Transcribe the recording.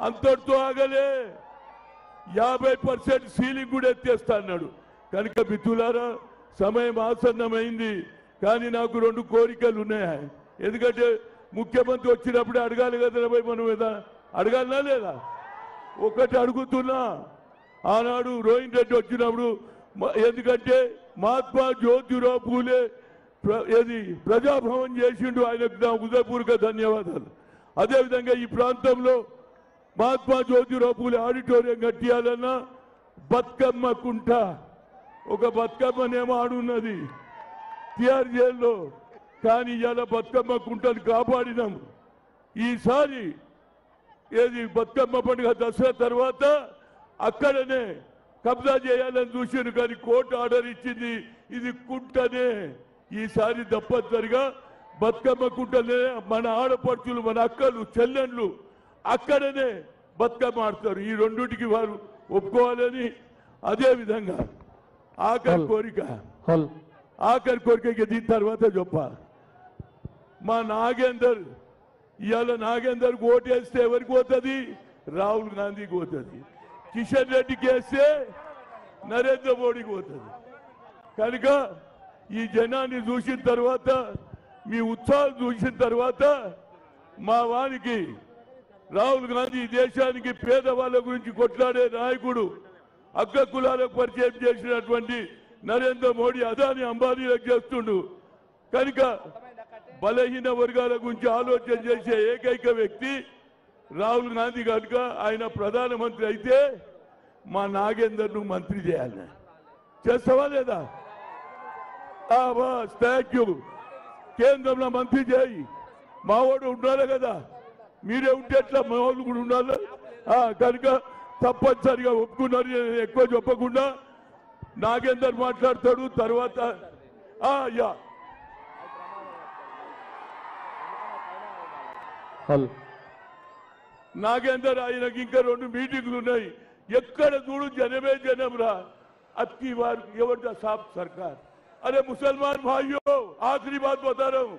అంతటితో ఆగలే 50% సీలింగ్ కూడా ఎత్తేస్తా అన్నాడు. కనుక మిత్రులారా సమయం ఆసన్నమైంది. కానీ నాకు 2 కోరికలు ఉన్నాయి. ఎందుకంటే ముఖ్యమంత్రి వచ్చినప్పుడు అడగాలి కదా మనం ఏదా అడగాలనా లేదా? ఒకటి అడుగుతున్నా, ఆనాడు రోహిన్ రెడ్డి వచ్చినప్పుడు ఎందుకంటే మహాత్మా జ్యోతిరావు పూలే ప్రజాభవన్ చేసిండు, ఆయనకు నా హృదయపూర్వక ధన్యవాదాలు. అదేవిధంగా ఈ ప్రాంతంలో మహాత్మా జ్యోతిరావు పూలే ఆడిటోరియం కట్టియాలన్నా బతుకమ్మ కుంట, ఒక బతుకమ్మనేమో ఆడున్నది టిఆర్ జైల్లో, కానీ ఇలా బతుకమ్మ కుంటను కాపాడినాం. ఈసారి బతుకమ్మ పండుగ దసరా తర్వాత అక్కడనే కబ్జా చేయాలని చూసాను, కానీ కోర్టు ఆర్డర్ ఇచ్చింది ఇది కుంటనే. ఈసారి తప్పనిసరిగా బతుకమ్మ కుంటనే మన ఆడపడుచులు, మన అక్కలు, చెల్లెళ్ళు అక్కడనే బతుకమ్మ ఆడతారు. ఈ రెండుటికి వారు ఒప్పుకోవాలని. అదేవిధంగా ఆఖరి కోరిక దీని తర్వాత చెప్ప మా నాగేందర్, ఇవాళ నాగేందర్ ఓటేస్తే ఎవరికి పోతుంది? రాహుల్ గాంధీకి పోతుంది. కిషన్ రెడ్డికి వేస్తే నరేంద్ర మోడీకి పోతుంది. కనుక ఈ జనాన్ని చూసిన తర్వాత, మీ ఉత్సాహం చూసిన తర్వాత మా వానికి రాహుల్ గాంధీ దేశానికి పేదవాళ్ళ గురించి కొట్లాడే నాయకుడు, అగ్ర కులాలకు పరిచయం చేసినటువంటి నరేంద్ర మోడీ అదాని అంబానీలకు చేస్తుండు. కనుక బలహీన వర్గాల గురించి ఆలోచన చేసే ఏకైక వ్యక్తి రాహుల్ గాంధీ. కనుక ఆయన ప్రధానమంత్రి అయితే మా నాగేందర్ను మంత్రి చేయాలి. చేస్తావా లేదా? Thank you. కేంద్రంలో మంత్రి చేయి. మావాడు ఉండాలి కదా, మీరే ఉంటే ఎట్లా? మా వాళ్ళు కూడా ఉండాలి. కనుక తప్పనిసరిగా ఒప్పుకున్నారు. ఎక్కువ చెప్పకుండా నాగేందర్ మాట్లాడతాడు. తర్వాత నాగేందర్ ఆయనకి ఇంకా 2 మీటింగ్లు ఉన్నాయి. ఎక్కడ చూడు జనమే జనం రా. అక్కి వారు ఎవరిదా సాఫ్ సర్కార్. अरे मुसलमान भाइयों, आखिरी बात बता रहा हूं,